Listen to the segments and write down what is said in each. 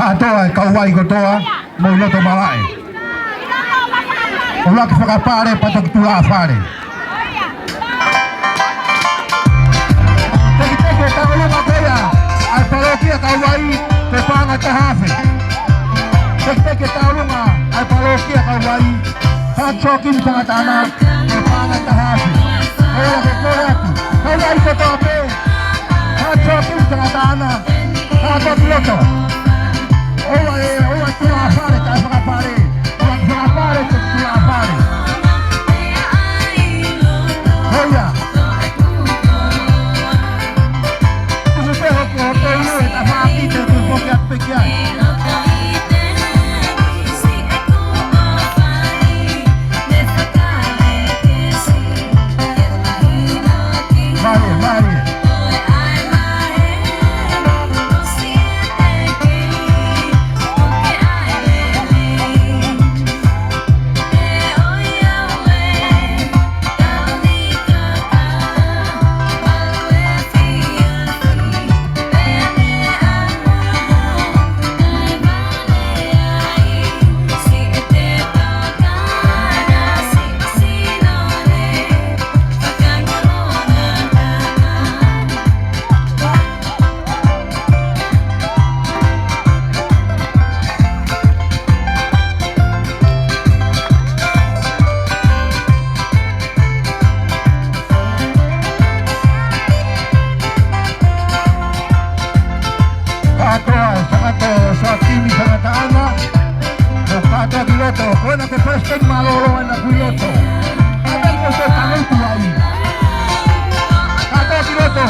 Katoa kauai kotoa mo loto malai. Ola ke whakapare patok tula whare. Teke taulunga kaya ai parokia kauai te panga tahawhi. Teke taulunga ai parokia kauai hachokin tangatana te panga tahawhi. Ola ke koraki kauai kotoa pe hachokin tangatana hatok loto. Ola tula whare kai whakapare. Ola whakapare te tula whare. Hoia. Tumu peho ki ho te ue ta whaaki te tu poke at peki ai. Marie, Marie. Bueno, que presten maloro en la piloto. Adelmo se talento ahí. Tato piloto.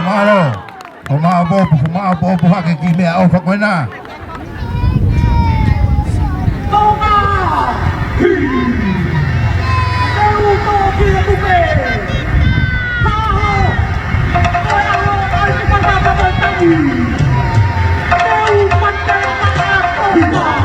Malo, Umaabobo hake kimea au fakwena. Tonga! Naruto Kiyatuke! Taho! Taho! Ay pagkakapagtagi! Taho! Pagkakapagtagi!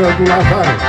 Pero tú la sabes.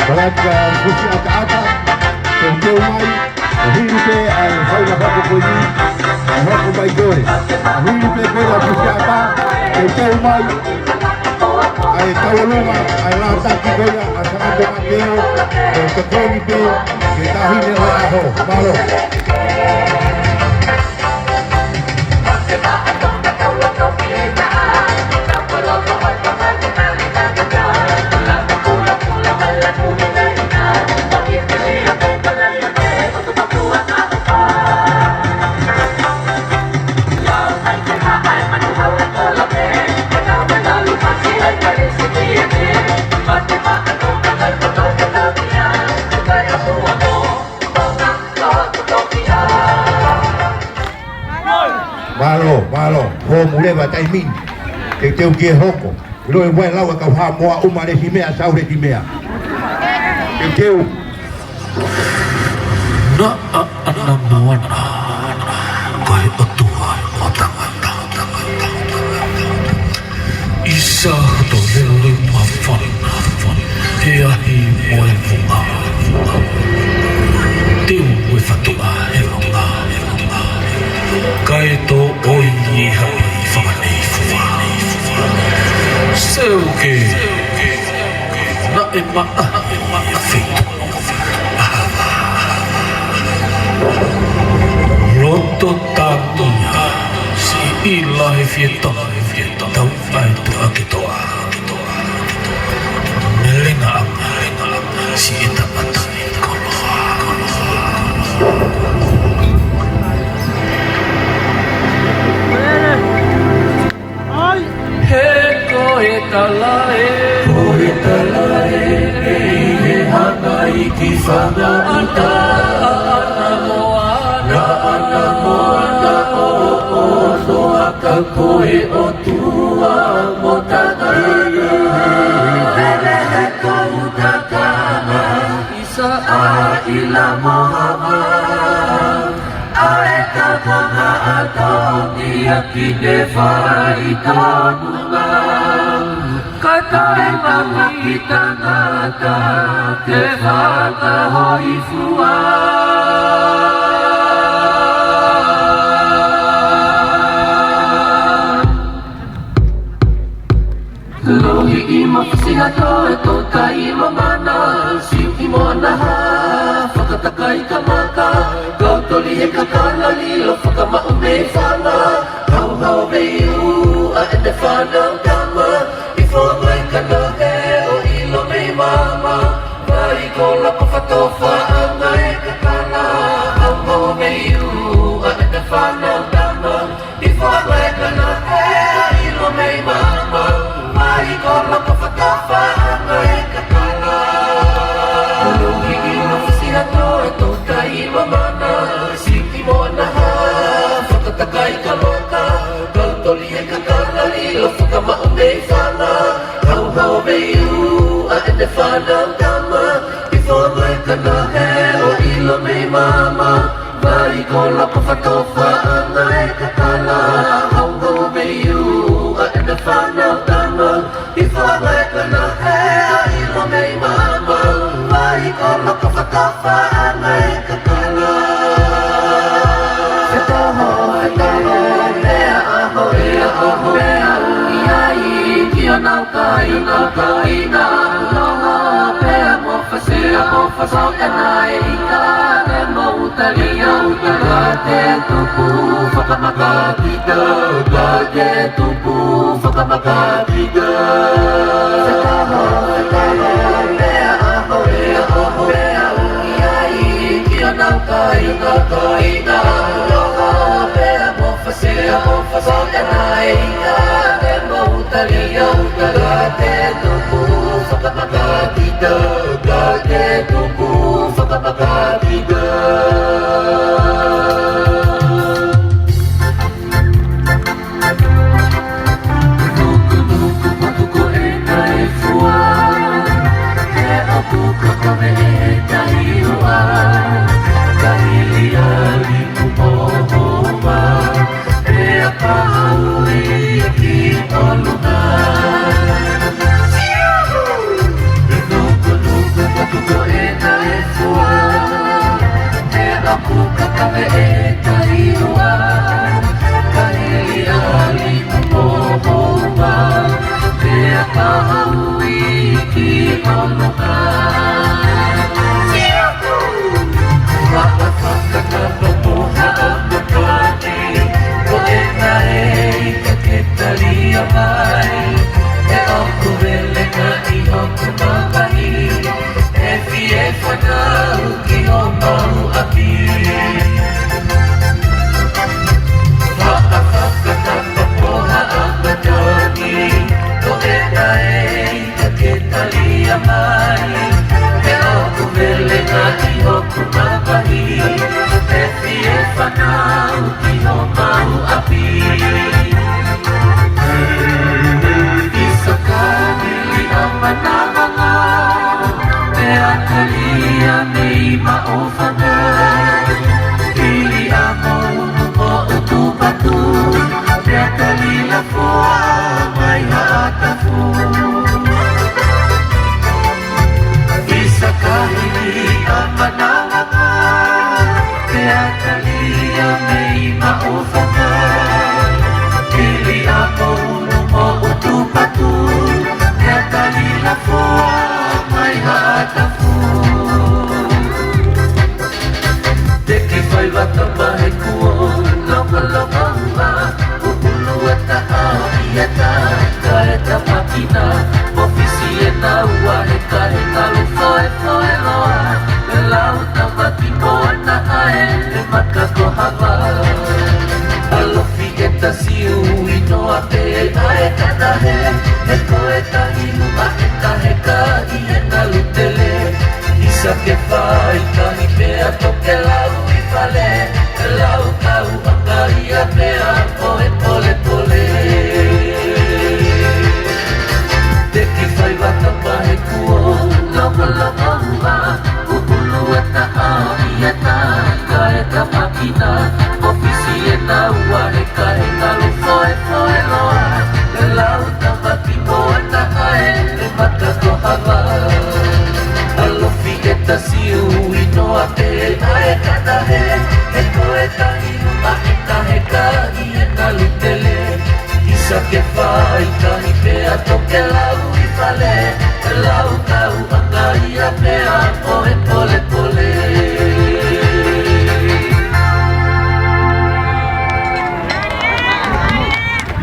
Barangay Busi Ata-Ata, Tengkeu Mai, Ahiripe ay Fauna Papo Pwede, Ahoko Mai Gore, Ahiripe Gore Busi Ata, Tengkeu Mai, ay Kawalunga, ay Lataki Gore, Asakando Mateo, Tengkeu Kitahine Aho, Malo. Malo, ho muleva taimin, ke teu kia hoko, loe wai lawa kau ha moa umare himea saure himea. Ke teu. Na ana moana, kai atua o tangata. Isa to lele mawhani, he ahi moe wunga. Teu ue whatua he longa. Kai tō oi i hai whakanei fuwa. Seu ke na e maa whitu. Roto tānia si i lahe fietana tau ai tu ake toa. Melenga anga si e tamata koloha. Koe talae, he hana i ki whanga ata. Na ana moana o soa ka koe o tua mo tagana. Hele he kou takana, isa a ila mohama. Ae ka kanga atoni a ki ne whai tanunga. Katae mahi tangata te whakahoi fua. Lohi i mawhasiha toe tō kai mamana, siu i moana ha, whakatakai ka maka. Kau toli he kakana lilo whakamau me whana. Hau hau veiu a ene whanau kama. Whongai kana he o ilo mei mama. Vai ko lako whatofa anga e kakana. Hau hau veiu a ene whanau kama. Whongai kana he o ilo mei mama. Vai ko lako whatofa anga e kakana. Lohi i mawhasiha toe tō kai mamana. Siki moana ha, whakatakai ka loka. Kau toli he kakana lilo whakamau mei whana. Hau hau veiu a ene whanau kama. Whongai kana he o ilo mei mama. Vai ko lako whatofa anga e kakana. Hau hau veiu a ene whanau kama. Whongai kana he o ilo mei mama. Vai ko lako whatofa anga e kakana. Whetoho nau kai na loha pea mo fasea mo fasau enai ika ne mo utalia utala te tupu whakamaka tika ka te tupu whakamaka tika Sakaho pea aho pea uiai kia nau kai na loha pea mo fasau enai ika ne mo utalia utala te tupu whakamaka tika ka te tupu whakamaka tika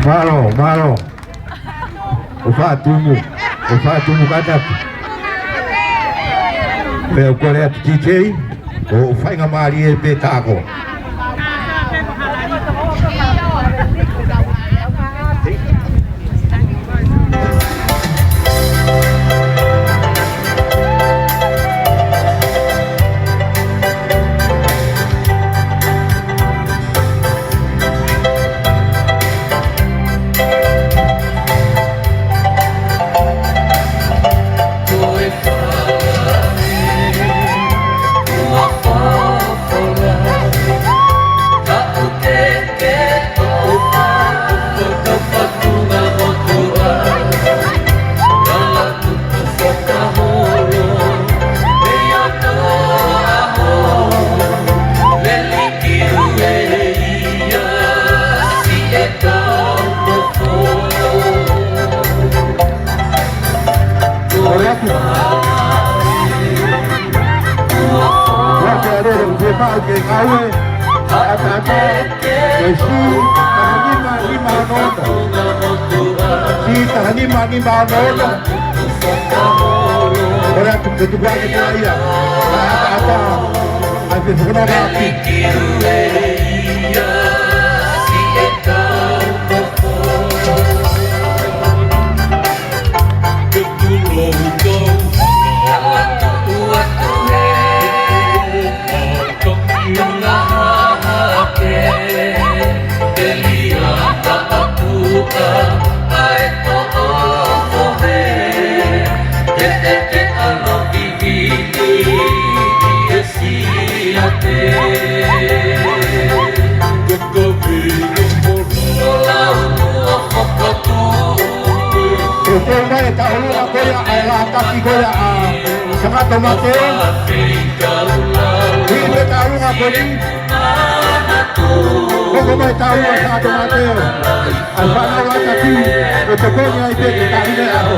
Malo, ufatumu kadak. Eu coleto DJ, o fainga Maria Betago. Ore atu. Wate arere ke mau ke kaue. Ata ke si lima nono. Si lima nono. Ore atu ke tu buat ke dia. Ata ate sono mati. Kaki goya sama tomate ini tahu apa ni kok mai tahu sama tomate apa nama kaki pokoknya itu kita ini aku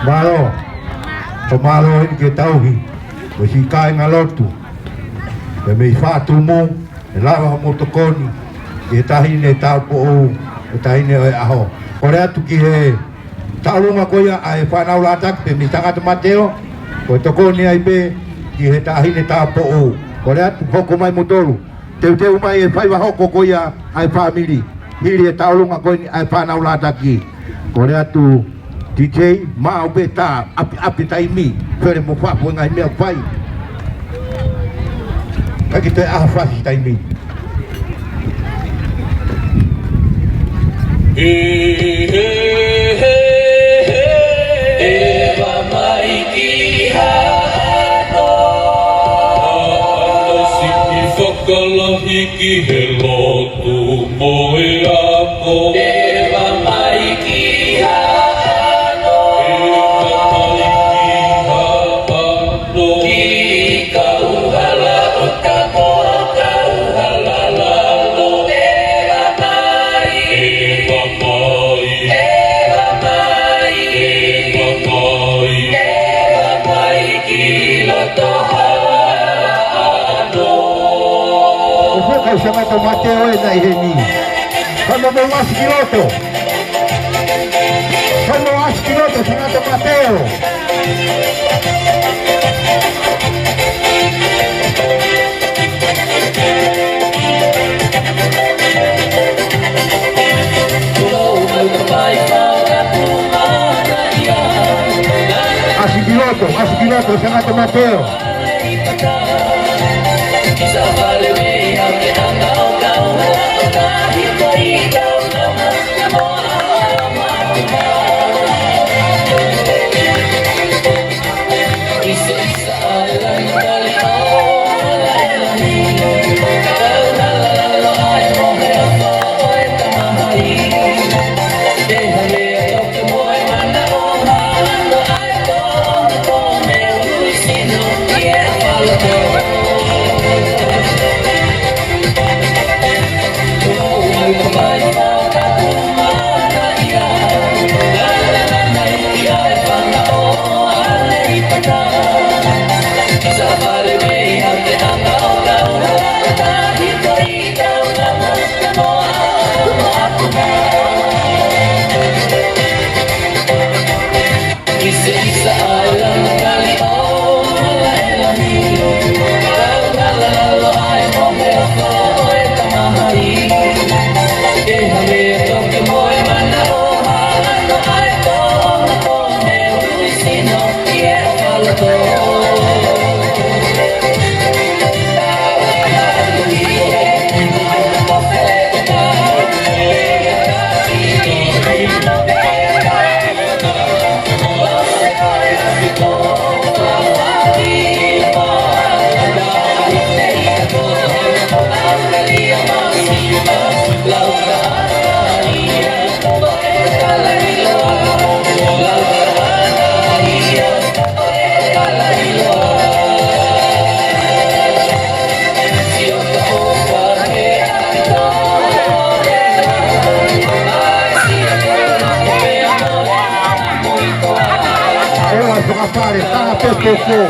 Malo, pemalo ini kita tahu, mesti kaya ngalotu, demi fatumu, lawa motokoni, kita ini tahu po, kita ini aho. Korea tu kih, tahu makoya ay fanau latak, demi sangat mateo, motokoni ay be, kita ini tahu po. Korea tu poko mai motoru, teu mai fai waho kokoya ay family, hiri tahu makoya ay fanau lataki. Korea tu DJ mau beta api taimi fere mo fa po ngai me fai ka kita afa taimi Eva maiki hano Siki fokala hiki helo tu moe ako Eva maiki hano Eva maiki hano Ki kau hala utamo kau hala lalo Eva mai Eva mai sa Mato Mateo na iheni. Kano mo mas kiloto? Kano mas kiloto sa Mato Mateo? Asigiloto sa Mato Mateo. Pare, tanto poco.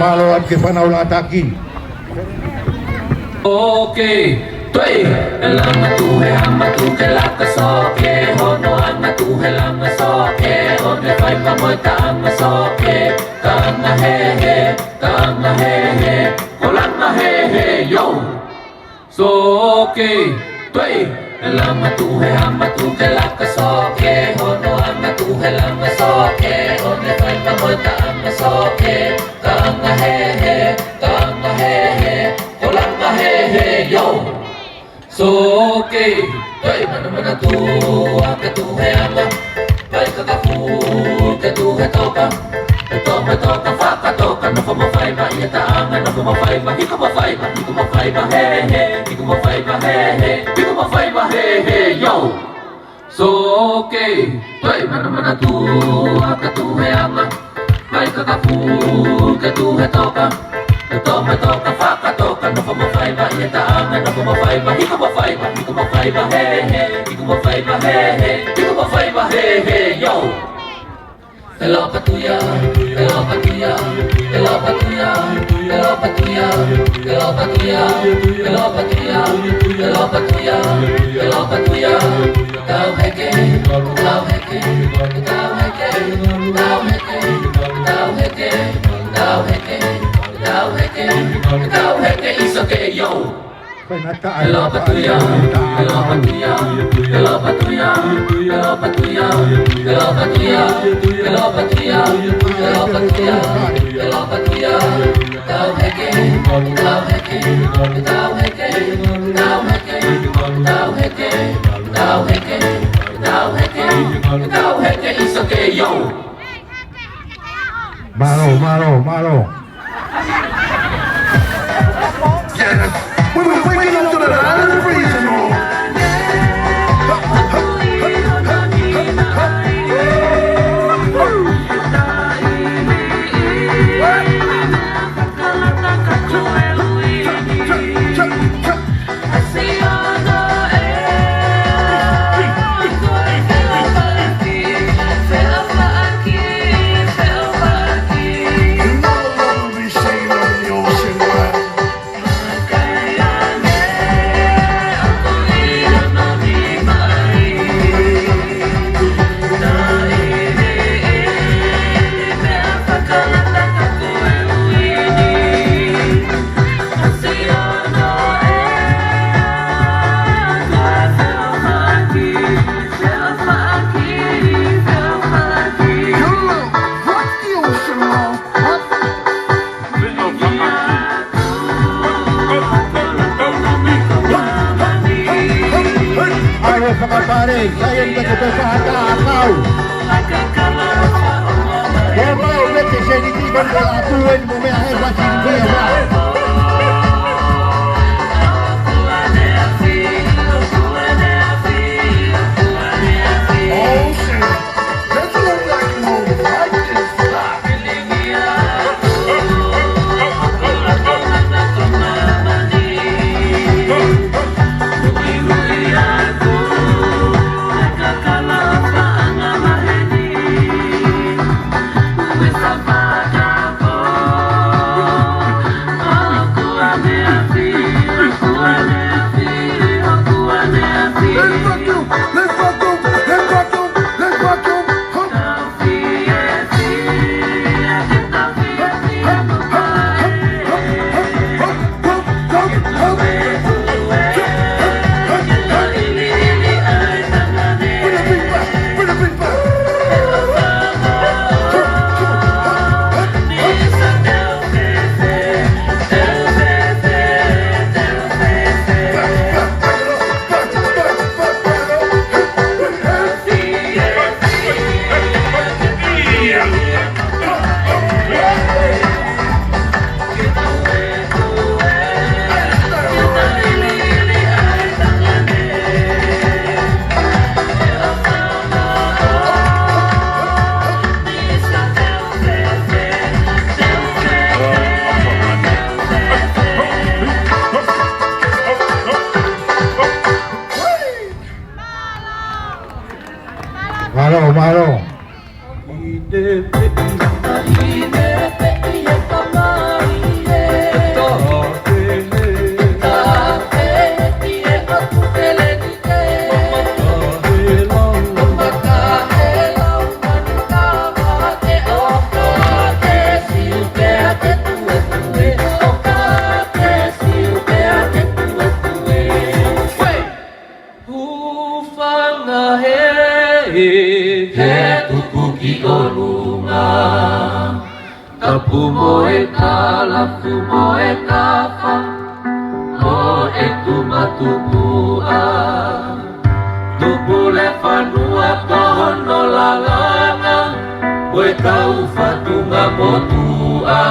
Malo at kipanaulataki. Okay, tuay, elang matuhe ang matuhe lakasoke, hono ang matuhe lang masoke, one fay pamoy taang masoke, taang na hehe, kolang na hehe, yo. So okay, tuay, elang matuhe ang matuhe lakasoke, hono ang matuhe lang masoke, one fay pamoy taang masoke, taang na hehe, kolang na hehe, yo. So okay, tuay, mana tuwa katuhe ama, bay kakafu katuhe toka, toka fakatoka, no como faiba iya taanga, no como faiba, hiko mo faiba hehe, hiko mo faiba hehe, yo. So okay, tuay, mana tuwa katuhe ama, bay kakafu katuhe toka, toka fakatoka, no como faiba. faiba Ia taanga no kuma faiba Iko ma faiba, iko ma faiba He he, iko ma faiba He he, iko ma faiba He he, yo Hello patuya, hello patuya Hello patuya, hello patuya Hello patuya, hello patuya Hello patuya, hello patuya Tau heke, tau heke Tau heke, tau heke Tau heke, tau heke Tau heke, tau heke It's okay, yo Hello patuya, hello patuya Hello patuya, hello patuya Hello patuya, hello patuya Hello patuya, hello patuya Tau heke, tau heke Tau heke, tau heke Tau heke, tau heke Tau heke, tau heke It's okay, yo Malo. We were waking up to the land of regional. Mga pare, saya kita kepesahata akau. Bawa ulit saya ditiban ke atuan bumi akhir wajib dia lah. Oh shit. Let's go back home. Like this. Malo. Tapu moe kala, fu moe kafa, o e tu matupua. Tupule fanua tohono lalana, koe kau fatunga motua.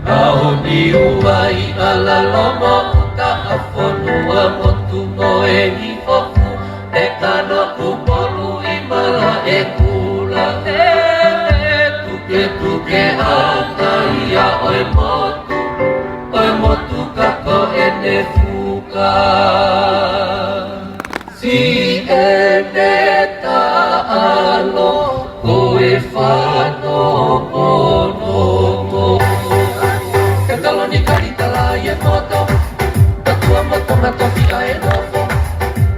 Kau ni uai ala lomo ka afonua motu moe hifofu, e kano kupolu imala e kula tuke aka ia oi motu ka ene fuka si ene ta'alo koe whanongo Ke taloni karitala ia moto Tatua moto na tofi a e nofo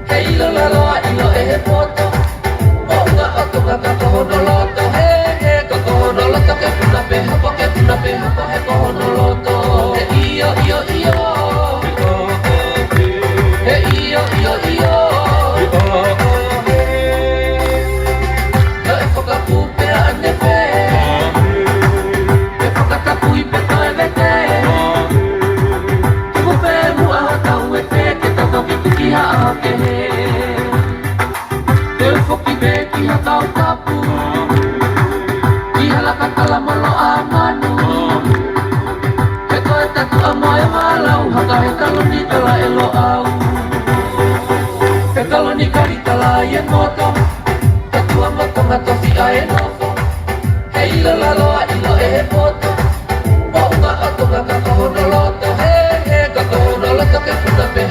He ilo la loa ilo e he poto O unga oto ka kakohono loto He he kakohono loto ke puna pe hapo he kohono loto He iyo iyo iyo He iyo iyo iyo Ka e whakapupe ane pe E whakatapui pe koe vete Tuku pe mua hatau e te ke tatoki kuki haa ke he Te whoki me ki hatau tapu Ki halaka tala molo a manu He koe tatu a moe walau Haka he taloni tala e lo au He taloni karitala i e moto Tatu a moto nga tosi a e nofo He ilo la loa ilo e he poto O unga ato nga kakohono loto He he kakohono loto ke puna pe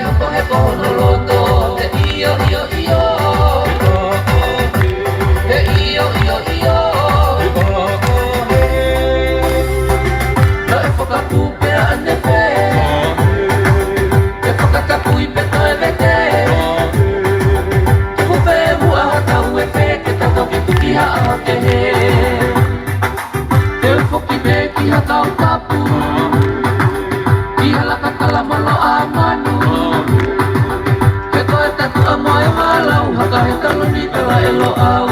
hapo he kohono loto He iyo iyo iyo He iyo iyo iyo Na e whakapupe ane pe E whakatapui pe koe vete Tuku pe mua hatau e pe Ke tatoki tuki haa ke he Te whoki me ki hatau tapu Ki halaka tala malo a manu He koe tatu a moe walau Haka he taloni tala e lo au